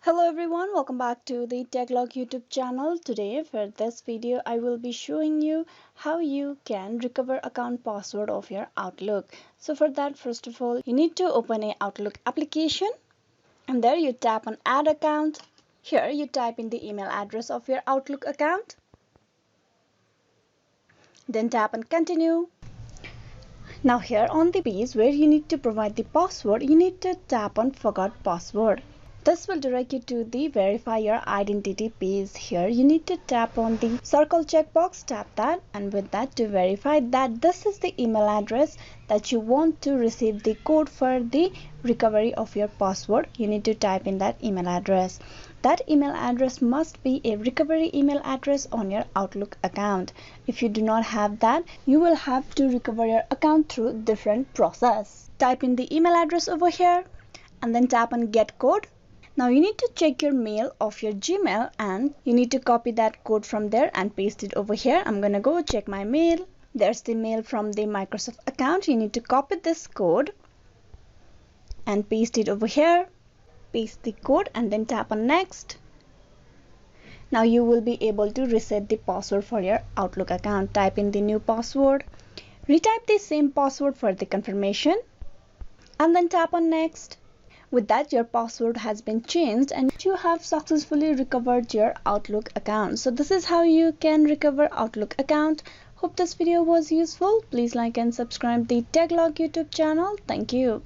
Hello everyone, welcome back to the TechLog YouTube channel. Today for this video I will be showing you how you can recover account password of your Outlook. So for that, first of all, you need to open a Outlook application and there you tap on add account. Here you type in the email address of your Outlook account. Then tap on continue. Now here on the page where you need to provide the password, you need to tap on forgot password. This will direct you to the verify your identity page. Here you need to tap on the circle checkbox, tap that, and with that to verify that this is the email address that you want to receive the code for the recovery of your password. You need to type in that email address. That email address must be a recovery email address on your Outlook account. If you do not have that, you will have to recover your account through different process. Type in the email address over here and then tap on get code. Now you need to check your mail of your Gmail and you need to copy that code from there and paste it over here. I'm gonna go check my mail. There's the mail from the Microsoft account. You need to copy this code and paste it over here. Paste the code and then tap on next. Now you will be able to reset the password for your Outlook account. Type in the new password. Retype the same password for the confirmation and then tap on next. With that, your password has been changed and you have successfully recovered your Outlook account. So this is how you can recover Outlook account. Hope this video was useful. Please like and subscribe the TechLog YouTube channel. Thank you.